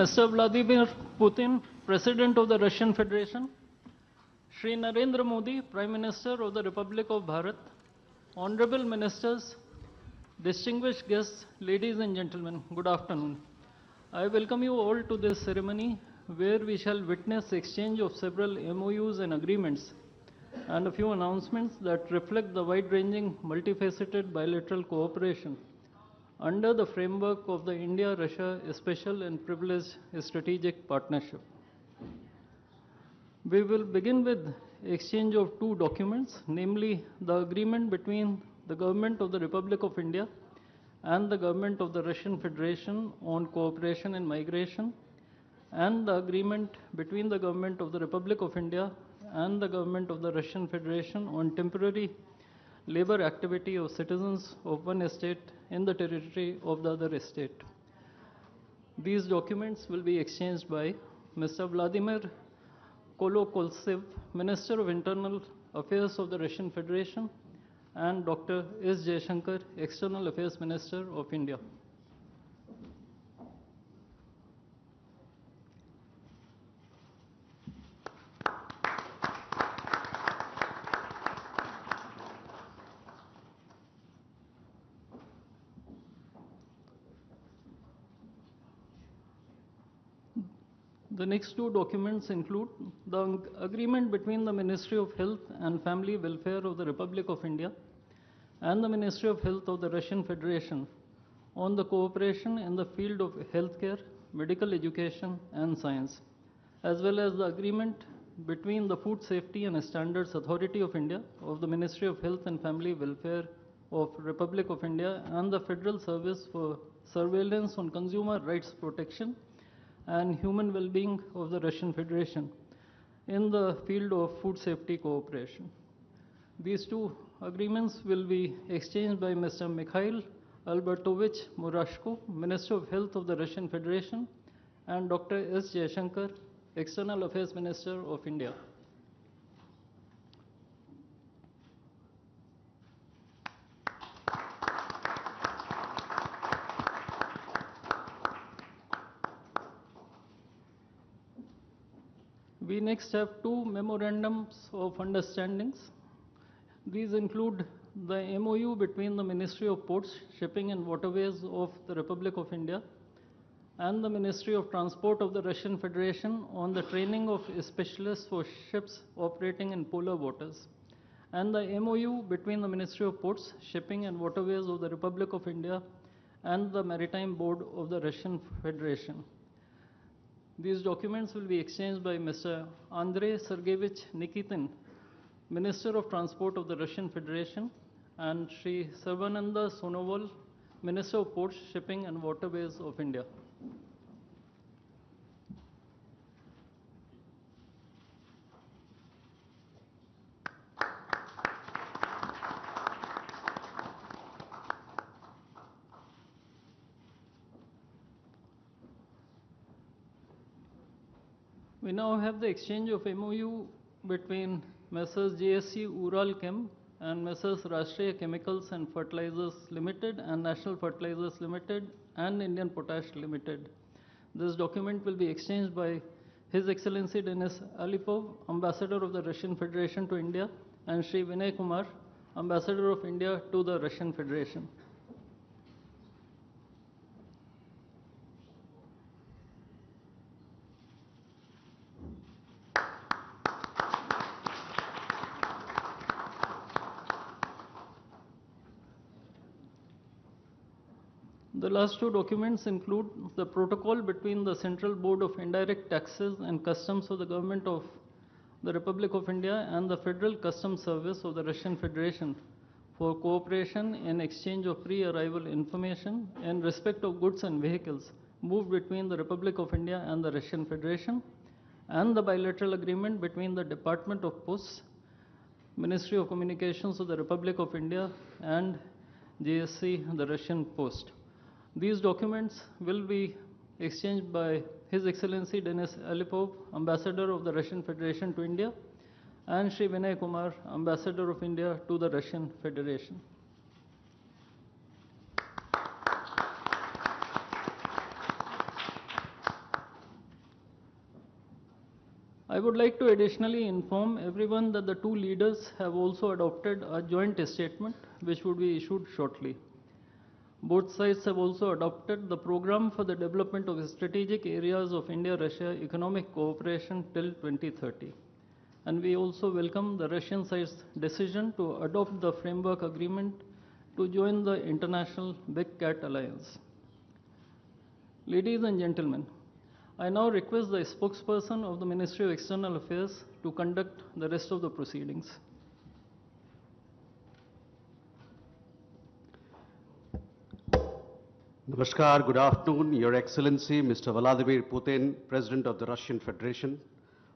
Mr. Vladimir Putin, President of the Russian Federation, Shri Narendra Modi, Prime Minister of the Republic of Bharat, Honorable Ministers, distinguished guests, ladies and gentlemen, good afternoon. I welcome you all to this ceremony where we shall witness exchange of several MOUs and agreements and a few announcements that reflect the wide-ranging, multifaceted bilateral cooperation under the framework of the India-Russia Special and Privileged Strategic Partnership. We will begin with exchange of two documents, namely the agreement between the Government of the Republic of India and the Government of the Russian Federation on cooperation in migration, and the agreement between the Government of the Republic of India and the Government of the Russian Federation on temporary labor activity of citizens of one state in the territory of the other state. These documents will be exchanged by Mr. Vladimir Kolokoltsev, Minister of Internal Affairs of the Russian Federation, and Dr. S. Jaishankar, External Affairs Minister of India. The next two documents include the agreement between the Ministry of Health and Family Welfare of the Republic of India and the Ministry of Health of the Russian Federation on the cooperation in the field of healthcare, medical education, and science, as well as the agreement between the Food Safety and Standards Authority of India of the Ministry of Health and Family Welfare of Republic of India and the Federal Service for Surveillance on Consumer Rights Protection and Human Well-being of the Russian Federation in the field of food safety cooperation. These two agreements will be exchanged by Mr. Mikhail Albertovich Murashko, Minister of Health of the Russian Federation, and Dr. S. Jaishankar, External Affairs Minister of India. We next have two memorandums of understandings. These include the MOU between the Ministry of Ports, Shipping and Waterways of the Republic of India and the Ministry of Transport of the Russian Federation on the training of specialists for ships operating in polar waters, and the MOU between the Ministry of Ports, Shipping and Waterways of the Republic of India and the Maritime Board of the Russian Federation. These documents will be exchanged by Mr. Andrei Sergeyevich Nikitin, Minister of Transport of the Russian Federation, and Sri Sarvananda Sonoval, Minister of Ports, Shipping and Waterways of India. We now have the exchange of MOU between Messrs. JSC Ural Chem and Messrs. Rashtriya Chemicals and Fertilizers Limited and National Fertilizers Limited and Indian Potash Limited. This document will be exchanged by His Excellency Denis Alipov, Ambassador of the Russian Federation to India, and Sri Vinay Kumar, Ambassador of India to the Russian Federation. The last two documents include the protocol between the Central Board of Indirect Taxes and Customs of the Government of the Republic of India and the Federal Customs Service of the Russian Federation for cooperation in exchange of pre-arrival information in respect of goods and vehicles moved between the Republic of India and the Russian Federation, and the bilateral agreement between the Department of Posts, Ministry of Communications of the Republic of India, and JSC, the Russian Post. These documents will be exchanged by His Excellency Denis Alipov, Ambassador of the Russian Federation to India, and Sri Vinay Kumar, Ambassador of India to the Russian Federation. I would like to additionally inform everyone that the two leaders have also adopted a joint statement which would be issued shortly. Both sides have also adopted the program for the development of strategic areas of India-Russia economic cooperation till 2030. And we also welcome the Russian side's decision to adopt the framework agreement to join the international Big Cat Alliance. Ladies and gentlemen, I now request the spokesperson of the Ministry of External Affairs to conduct the rest of the proceedings. Namaskar, good afternoon, Your Excellency, Mr. Vladimir Putin, President of the Russian Federation,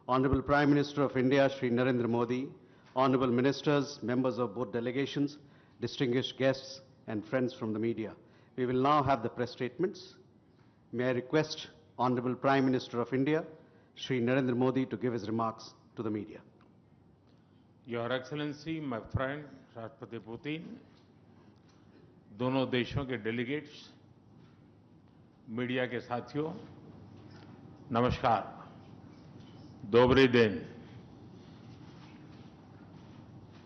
Honorable Prime Minister of India, Shri Narendra Modi, Honorable Ministers, members of both delegations, distinguished guests, and friends from the media. We will now have the press statements. May I request Honorable Prime Minister of India, Shri Narendra Modi, to give his remarks to the media. Your Excellency, my friend, राष्ट्रपति Putin, दोनों देशों के delegates, media के साथियों, नमस्कार, दोबरी दिन।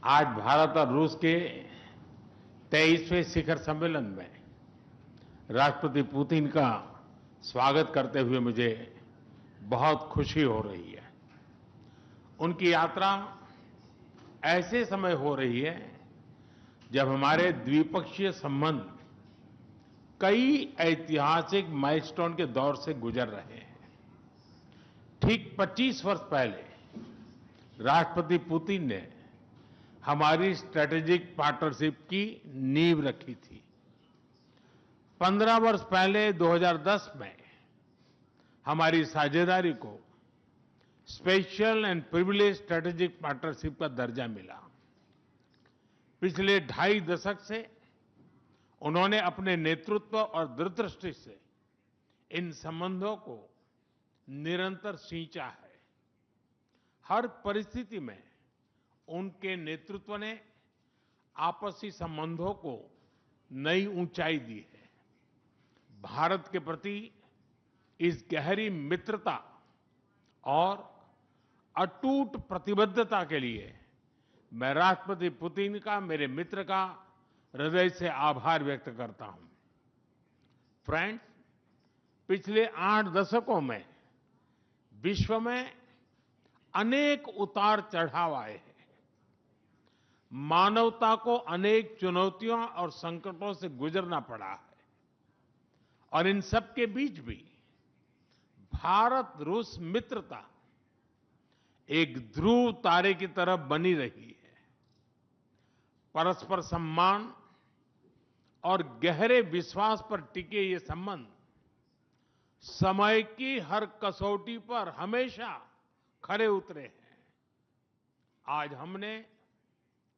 आज भारत और रूस के 23वें शिखर सम्मेलन में राष्ट्रपति पुतिन का स्वागत करते हुए मुझे बहुत खुशी हो रही है। उनकी यात्रा ऐसे समय हो रही है जब हमारे द्विपक्षीय संबंध कई ऐतिहासिक माइलस्टोन के दौर से गुजर रहे हैं। ठीक 25 वर्ष पहले राष्ट्रपति पुतिन ने हमारी स्ट्रेटेजिक पार्टनरशिप की नींव रखी थी। 15 वर्ष पहले 2010 में हमारी साझेदारी को special and privilege strategic partnership का दर्जा मिला। पिछले 2.5 दशक से उन्होंने अपने नेतृत्व और दूरदृष्टि से इन संबंधों को निरंतर सींचा है। हर परिस्थिति में उनके नेतृत्व ने आपसी संबंधों को नई ऊंचाई दी है। भारत के प्रति इस गहरी मित्रता और अटूट प्रतिबद्धता के लिए मैं राष्ट्रपति पुतिन का, मेरे मित्र का हृदय से आभार व्यक्त करता हूं। फ्रेंड्स, पिछले 8 दशकों में विश्व में अनेक उतार चढ़ाव आए हैं। मानवता को अनेक चुनौतियों और संकटों से गुजरना पड़ा है और इन सब के बीच भी भारत रूस मित्रता एक ध्रुव तारे की तरह बनी रही है। परस्पर सम्मान और गहरे विश्वास पर टिके ये संबंध समय की हर कसौटी पर हमेशा खरे उतरे हैं। आज हमने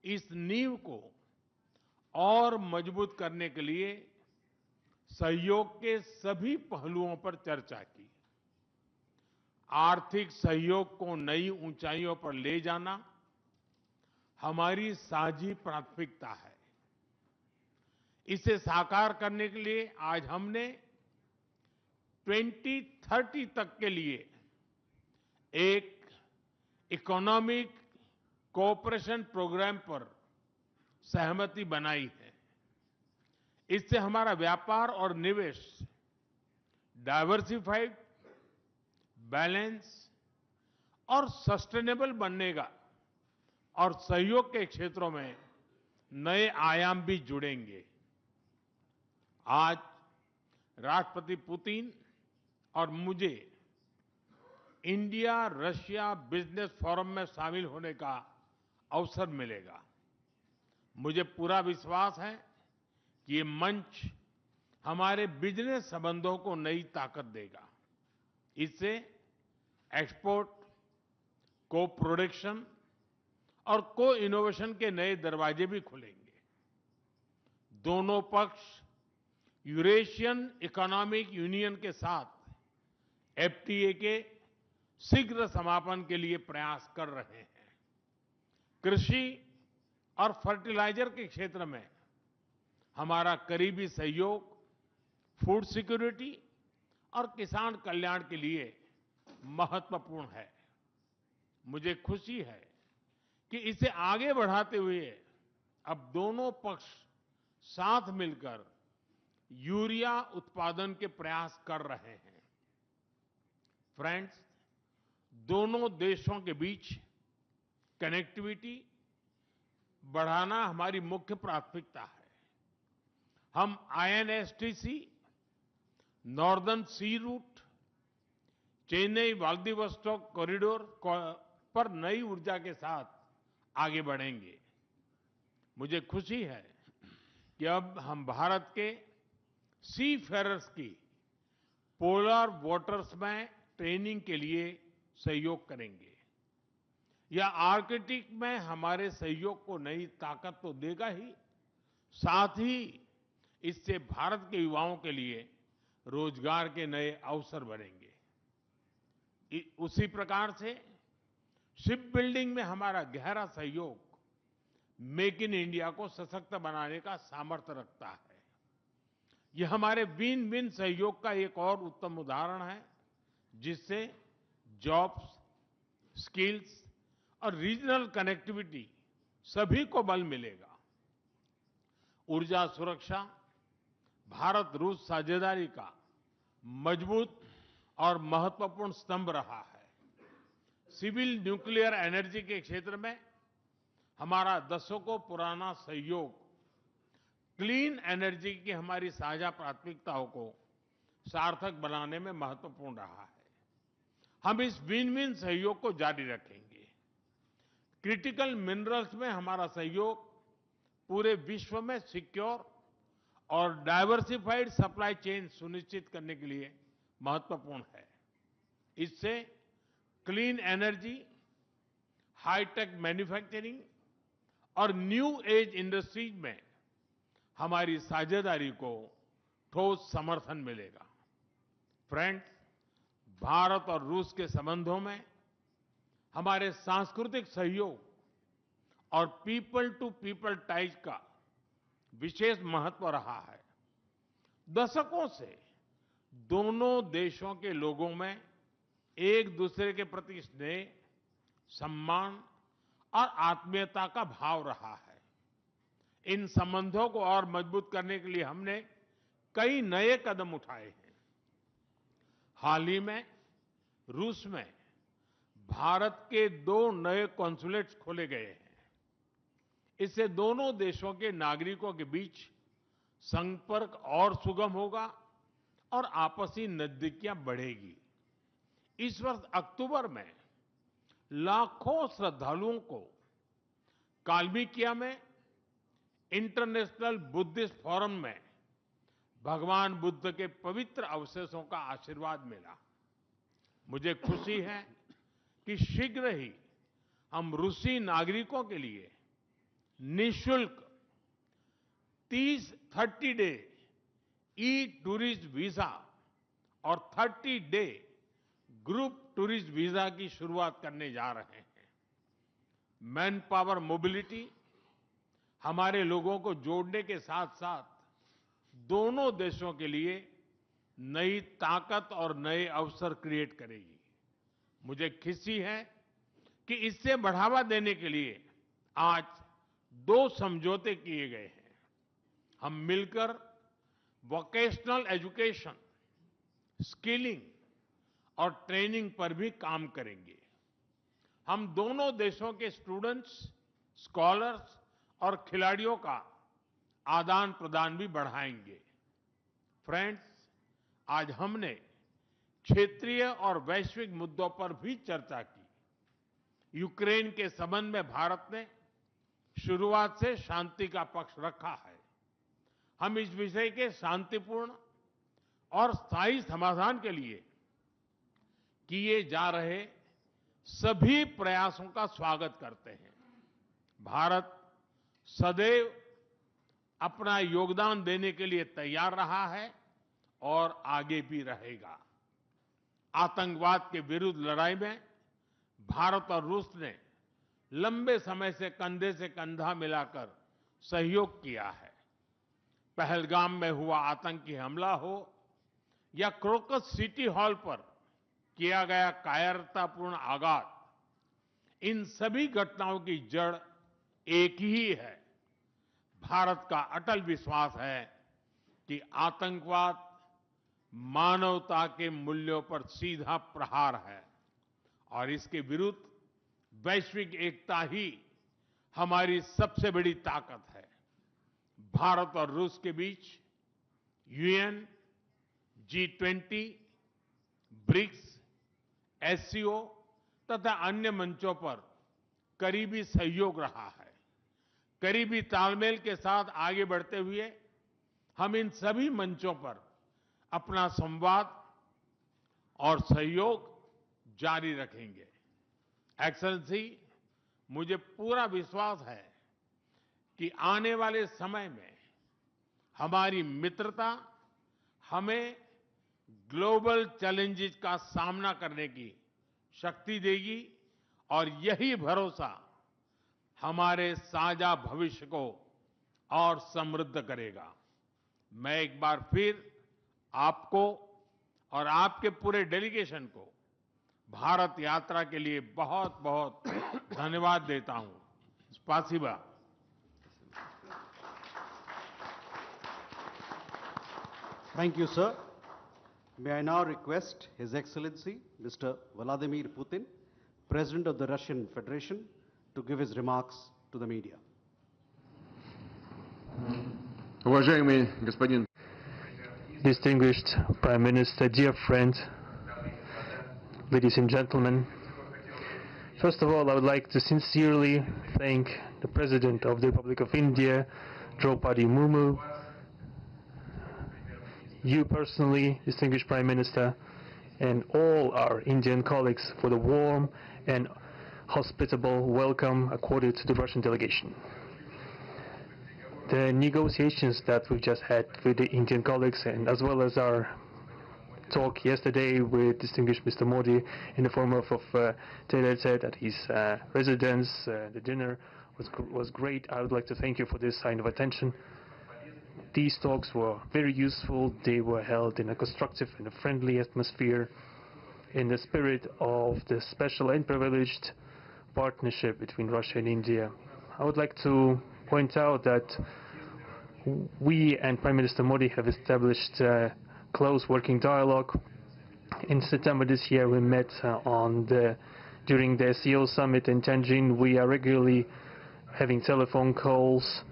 इस नींव को और मजबूत करने के लिए सहयोग के सभी पहलुओं पर चर्चा की। आर्थिक सहयोग को नई ऊंचाइयों पर ले जाना हमारी साझी प्राथमिकता है। इसे साकार करने के लिए आज हमने 2030 तक के लिए एक इकोनॉमिक कोऑपरेशन प्रोग्राम पर सहमति बनाई है। इससे हमारा व्यापार और निवेश डाइवर्सिफाइड, बैलेंस और सस्टेनेबल बनेगा और सहयोग के क्षेत्रों में नए आयाम भी जुड़ेंगे। आज राष्ट्रपति पुतिन और मुझे इंडिया रशिया बिजनेस फोरम में शामिल होने का अवसर मिलेगा। मुझे पूरा विश्वास है कि ये मंच हमारे बिजनेस संबंधों को नई ताकत देगा। इससे एक्सपोर्ट, को प्रोडक्शन और को इनोवेशन के नए दरवाजे भी खुलेंगे। दोनों पक्ष यूरेशियन इकोनॉमिक यूनियन के साथ एफटीए के शीघ्र समापन के लिए प्रयास कर रहे हैं। कृषि और फर्टिलाइजर के क्षेत्र में हमारा करीबी सहयोग फूड सिक्योरिटी और किसान कल्याण के लिए महत्वपूर्ण है। मुझे खुशी है कि इसे आगे बढ़ाते हुए अब दोनों पक्ष साथ मिलकर यूरिया उत्पादन के प्रयास कर रहे हैं। फ्रेंड्स, दोनों देशों के बीच कनेक्टिविटी बढ़ाना हमारी मुख्य प्राथमिकता है। हम आईएनएसटीसी, नॉर्दर्न सी रूट, चेन्नई व्लादिवोस्टोक कॉरिडोर पर नई ऊर्जा के साथ आगे बढ़ेंगे। मुझे खुशी है कि अब हम भारत के सी फेरर्स की पोलर वाटर्स में ट्रेनिंग के लिए सहयोग करेंगे। यह आर्कटिक में हमारे सहयोग को नई ताकत तो देगा ही, साथ ही इससे भारत के युवाओं के लिए रोजगार के नए अवसर बनेंगे। उसी प्रकार से शिप बिल्डिंग में हमारा गहरा सहयोग मेक इन इंडिया को सशक्त बनाने का सामर्थ्य रखता है। यह हमारे विन विन सहयोग का एक और उत्तम उदाहरण है, जिससे जॉब्स, स्किल्स और रीजनल कनेक्टिविटी सभी को बल मिलेगा। ऊर्जा सुरक्षा भारत रूस साझेदारी का मजबूत और महत्वपूर्ण स्तंभ रहा है। सिविल न्यूक्लियर एनर्जी के क्षेत्र में हमारा दशकों पुराना सहयोग क्लीन एनर्जी की हमारी साझा प्राथमिकताओं को सार्थक बनाने में महत्वपूर्ण रहा है। हम इस विन विन सहयोग को जारी रखेंगे। क्रिटिकल मिनरल्स में हमारा सहयोग पूरे विश्व में सिक्योर और डाइवर्सिफाइड सप्लाई चेन सुनिश्चित करने के लिए महत्वपूर्ण है। इससे क्लीन एनर्जी, हाईटेक मैन्युफैक्चरिंग और न्यू एज इंडस्ट्रीज में हमारी साझेदारी को ठोस समर्थन मिलेगा। फ्रेंड्स, भारत और रूस के संबंधों में हमारे सांस्कृतिक सहयोग और पीपल टू पीपल टाइज का विशेष महत्व रहा है। दशकों से दोनों देशों के लोगों में एक दूसरे के प्रति स्नेह, सम्मान और आत्मीयता का भाव रहा है। इन संबंधों को और मजबूत करने के लिए हमने कई नए कदम उठाए हैं। हाल ही में रूस में भारत के 2 नए कॉन्सुलेट्स खोले गए हैं। इससे दोनों देशों के नागरिकों के बीच संपर्क और सुगम होगा और आपसी नजदीकियां बढ़ेगी। इस वर्ष अक्टूबर में लाखों श्रद्धालुओं को काल्मिकिया में इंटरनेशनल बुद्धिस्ट फोरम में भगवान बुद्ध के पवित्र अवशेषों का आशीर्वाद मिला। मुझे खुशी है कि शीघ्र ही हम रूसी नागरिकों के लिए निःशुल्क 30 डे ई टूरिस्ट वीजा और 30 डे ग्रुप टूरिस्ट वीजा की शुरुआत करने जा रहे हैं। मैन पावर मोबिलिटी हमारे लोगों को जोड़ने के साथ साथ दोनों देशों के लिए नई ताकत और नए अवसर क्रिएट करेगी। मुझे खुशी है कि इससे बढ़ावा देने के लिए आज 2 समझौते किए गए हैं। हम मिलकर वोकेशनल एजुकेशन, स्किलिंग और ट्रेनिंग पर भी काम करेंगे। हम दोनों देशों के स्टूडेंट्स, स्कॉलर्स और खिलाड़ियों का आदान प्रदान भी बढ़ाएंगे। फ्रेंड्स, आज हमने क्षेत्रीय और वैश्विक मुद्दों पर भी चर्चा की। यूक्रेन के संबंध में भारत ने शुरुआत से शांति का पक्ष रखा है। हम इस विषय के शांतिपूर्ण और स्थायी समाधान के लिए किए जा रहे सभी प्रयासों का स्वागत करते हैं। भारत सदैव अपना योगदान देने के लिए तैयार रहा है और आगे भी रहेगा। आतंकवाद के विरुद्ध लड़ाई में भारत और रूस ने लंबे समय से कंधे से कंधा मिलाकर सहयोग किया है। पहलगाम में हुआ आतंकी हमला हो या क्रोकस सिटी हॉल पर किया गया कायरतापूर्ण आघात, इन सभी घटनाओं की जड़ एक ही है। भारत का अटल विश्वास है कि आतंकवाद मानवता के मूल्यों पर सीधा प्रहार है और इसके विरुद्ध वैश्विक एकता ही हमारी सबसे बड़ी ताकत है। भारत और रूस के बीच यूएन, G20, ब्रिक्स, एससीओ तथा अन्य मंचों पर करीबी सहयोग रहा है। करीबी तालमेल के साथ आगे बढ़ते हुए हम इन सभी मंचों पर अपना संवाद और सहयोग जारी रखेंगे। एक्सेलेंसी, मुझे पूरा विश्वास है कि आने वाले समय में हमारी मित्रता हमें ग्लोबल चैलेंजेस का सामना करने की शक्ति देगी और यही भरोसा हमारे साझा भविष्य को और समृद्ध करेगा। मैं एक बार फिर आपको और आपके पूरे डेलीगेशन को भारत यात्रा के लिए बहुत बहुत धन्यवाद देता हूं। स्पासिबा। Thank you, sir. May I now request His Excellency, Mr. Vladimir Putin, President of the Russian Federation, to give his remarks to the media. Уважаемый господин Distinguished Prime Minister, dear friend, ladies and gentlemen, first of all, I would like to sincerely thank the President of the Republic of India, Draupadi Murmu, you personally, distinguished Prime Minister, and all our Indian colleagues for the warm and hospitable welcome accorded to the Russian delegation. The negotiations that we've just had with the Indian colleagues, and as well as our talk yesterday with distinguished Mr. Modi in the form of tete-a-tete at his residence, the dinner was great. I would like to thank you for this sign of attention. These talks were very useful. They were held in a constructive and a friendly atmosphere in the spirit of the special and privileged partnership between Russia and India. I would like to point out that we and Prime Minister Modi have established a close working dialogue. In September this year, we met during the SEO summit in Tianjin. We are regularly having telephone calls.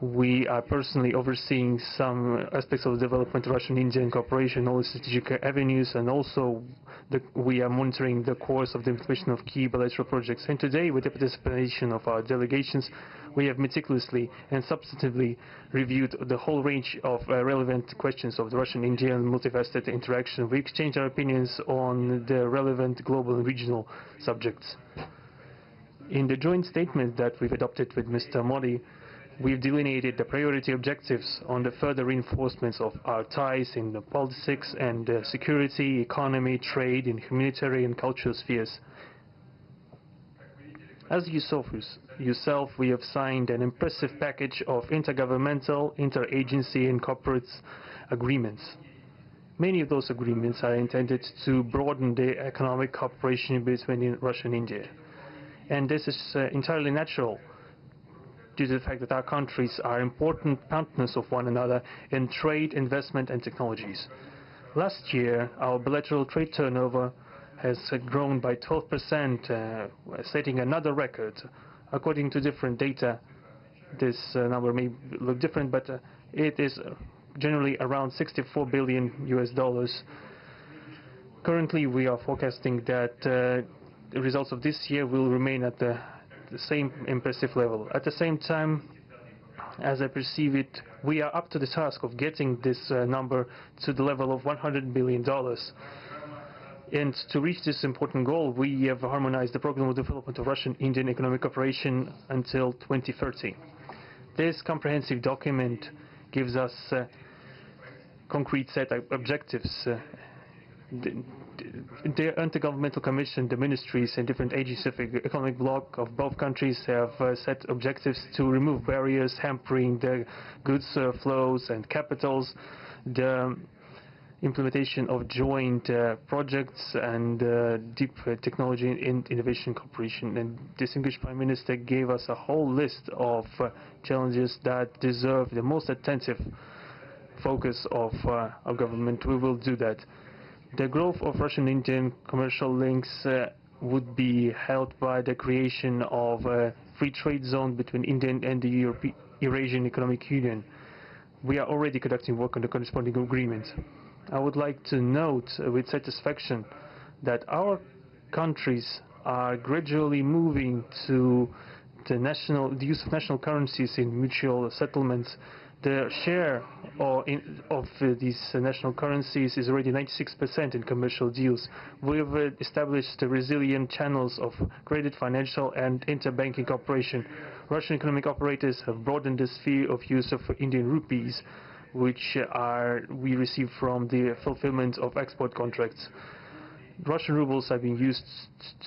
We are personally overseeing some aspects of the development of Russian-Indian cooperation, all the strategic avenues, and also we are monitoring the course of the implementation of key bilateral projects. And today, with the participation of our delegations, we have meticulously and substantively reviewed the whole range of relevant questions of the Russian-Indian multifaceted interaction. We exchanged our opinions on the relevant global and regional subjects. In the joint statement that we've adopted with Mr. Modi, we've delineated the priority objectives on the further reinforcements of our ties in the politics and security, economy, trade, in humanitarian and cultural spheres. As you saw yourself, we have signed an impressive package of intergovernmental, interagency and corporate agreements. Many of those agreements are intended to broaden the economic cooperation between Russia and India. And this is entirely natural, due to the fact that our countries are important partners of one another in trade, investment and technologies. Last year, our bilateral trade turnover has grown by 12%, setting another record. According to different data, this number may look different, but it is generally around $64 billion US. Currently, we are forecasting that the results of this year will remain at the same impressive level. At the same time, as I perceive it, we are up to the task of getting this number to the level of $100 billion. And to reach this important goal, we have harmonized the program of development of Russian-Indian economic cooperation until 2030. This comprehensive document gives us a concrete set of objectives. The Intergovernmental Commission, the ministries and different agencies of the economic bloc of both countries have set objectives to remove barriers hampering the goods flows and capitals, the implementation of joint projects and deep technology and innovation cooperation. And distinguished Prime Minister gave us a whole list of challenges that deserve the most attentive focus of our government. We will do that. The growth of Russian-Indian commercial links would be helped by the creation of a free trade zone between India and the Eurasian Economic Union. We are already conducting work on the corresponding agreement. I would like to note with satisfaction that our countries are gradually moving to the use of national currencies in mutual settlements. The share of these national currencies is already 96% in commercial deals. We've established resilient channels of credit, financial and interbanking cooperation. Russian economic operators have broadened the sphere of use of Indian rupees, which we receive from the fulfillment of export contracts. Russian rubles are being used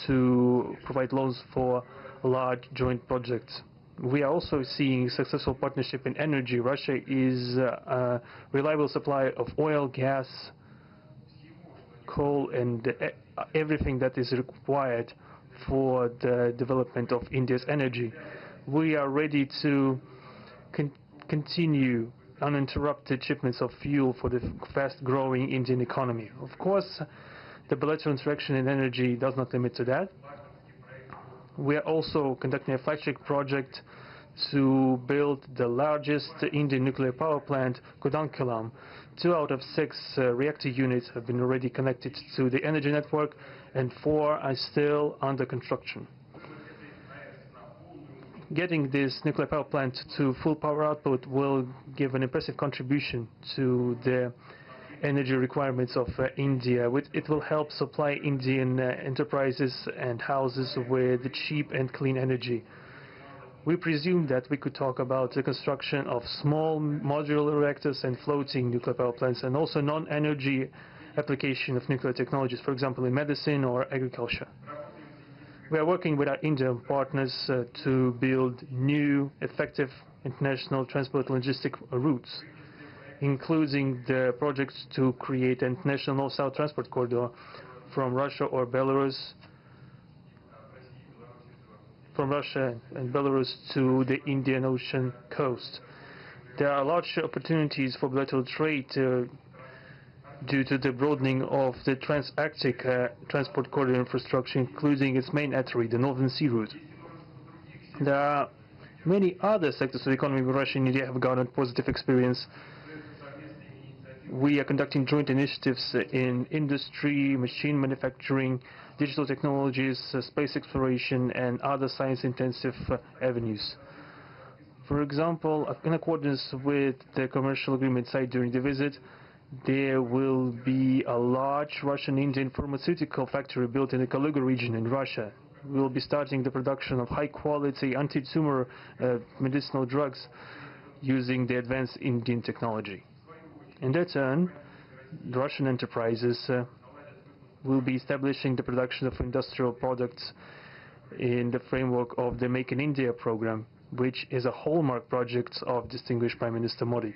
to provide loans for large joint projects. We are also seeing successful partnership in energy. Russia is a reliable supplier of oil, gas, coal and everything that is required for the development of India's energy. We are ready to continue uninterrupted shipments of fuel for the fast-growing Indian economy. Of course, the bilateral interaction in energy does not limit to that. We are also conducting a flagship project to build the largest Indian nuclear power plant, Kudankulam. 2 out of 6 reactor units have been already connected to the energy network and 4 are still under construction. Getting this nuclear power plant to full power output will give an impressive contribution to the energy requirements of India. It will help supply Indian enterprises and houses with cheap and clean energy. We presume that we could talk about the construction of small modular reactors and floating nuclear power plants, and also non-energy application of nuclear technologies, for example in medicine or agriculture. We are working with our Indian partners to build new, effective international transport logistic routes, including the projects to create an international north-south transport corridor from Russia and Belarus to the Indian Ocean coast. There are large opportunities for bilateral trade due to the broadening of the trans-Arctic transport corridor infrastructure, including its main artery, the Northern Sea Route. There are many other sectors of the economy where Russia and India have garnered positive experience. We are conducting joint initiatives in industry, machine manufacturing, digital technologies, space exploration, and other science-intensive avenues. For example, in accordance with the commercial agreement signed during the visit, there will be a large Russian-Indian pharmaceutical factory built in the Kaluga region in Russia. We will be starting the production of high-quality anti-tumor medicinal drugs using the advanced Indian technology. In their turn, the Russian enterprises will be establishing the production of industrial products in the framework of the Make in India program, which is a hallmark project of distinguished Prime Minister Modi.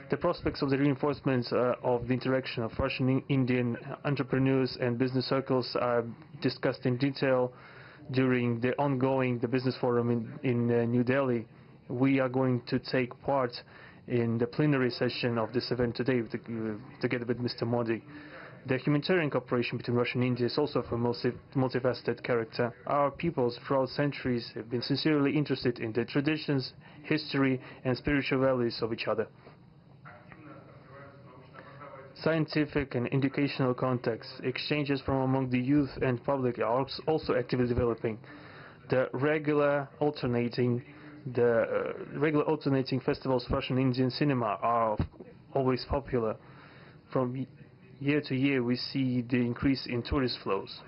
The prospects of the reinforcement of the interaction of Russian-Indian entrepreneurs and business circles are discussed in detail during the ongoing Business Forum in New Delhi. We are going to take part in the plenary session of this event today together with Mr. Modi. The humanitarian cooperation between Russia and India is also of a multifaceted character. Our peoples throughout centuries have been sincerely interested in the traditions, history and spiritual values of each other. Scientific and educational contacts, exchanges from among the youth and public are also actively developing. The regular alternating festivals of Russian Indian cinema are always popular. From year to year we see the increase in tourist flows.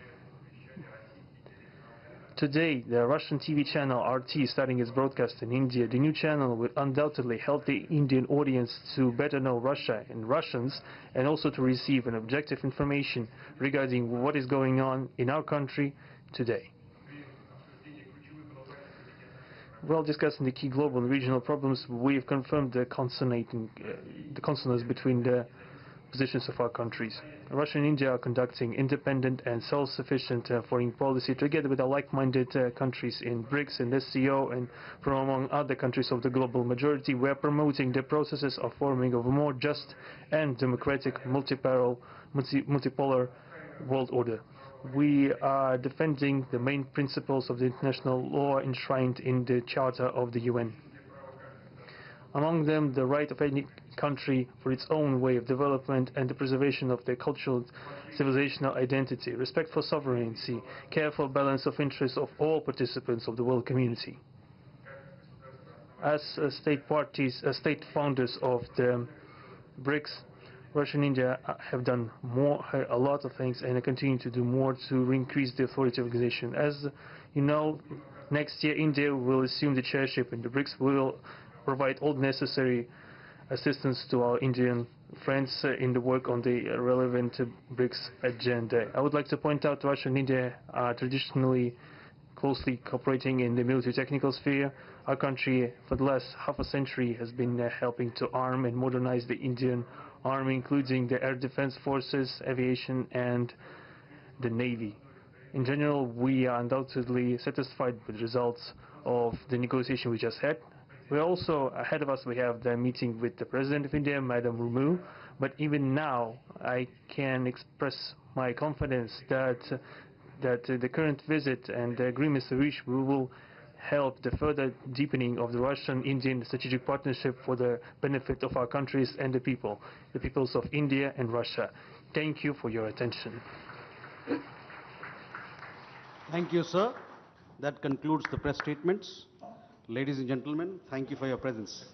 Today, the Russian TV channel RT starting its broadcast in India. The new channel will undoubtedly help the Indian audience to better know Russia and Russians, and also to receive an objective information regarding what is going on in our country today. While discussing the key global and regional problems, we have confirmed the consonance between the positions of our countries. Russia and India are conducting independent and self-sufficient foreign policy together with our like-minded countries in BRICS and SCO, and from among other countries of the global majority. We are promoting the processes of forming of a more just and democratic multipolar world order. We are defending the main principles of the international law enshrined in the Charter of the UN. Among them, the right of any country for its own way of development and the preservation of their cultural civilizational identity, respect for sovereignty, careful balance of interests of all participants of the world community. As state founders of the BRICS, Russia and India have done a lot of things and continue to do more to increase the authority of the organization. As you know, next year India will assume the chairship in the BRICS. We will provide all necessary assistance to our Indian friends in the work on the relevant BRICS agenda. I would like to point out Russia and India are traditionally closely cooperating in the military technical sphere. Our country, for the last half a century, has been helping to arm and modernize the Indian Army, including the air defense forces, aviation, and the Navy. In general, we are undoubtedly satisfied with the results of the negotiation we just had. We also, ahead of us, we have the meeting with the President of India, Madam Murmu. But even now, I can express my confidence that the current visit and the agreements reached will help the further deepening of the Russian-Indian strategic partnership for the benefit of our countries and the peoples of India and Russia. Thank you for your attention. Thank you, sir. That concludes the press statements. Ladies and gentlemen, thank you for your presence.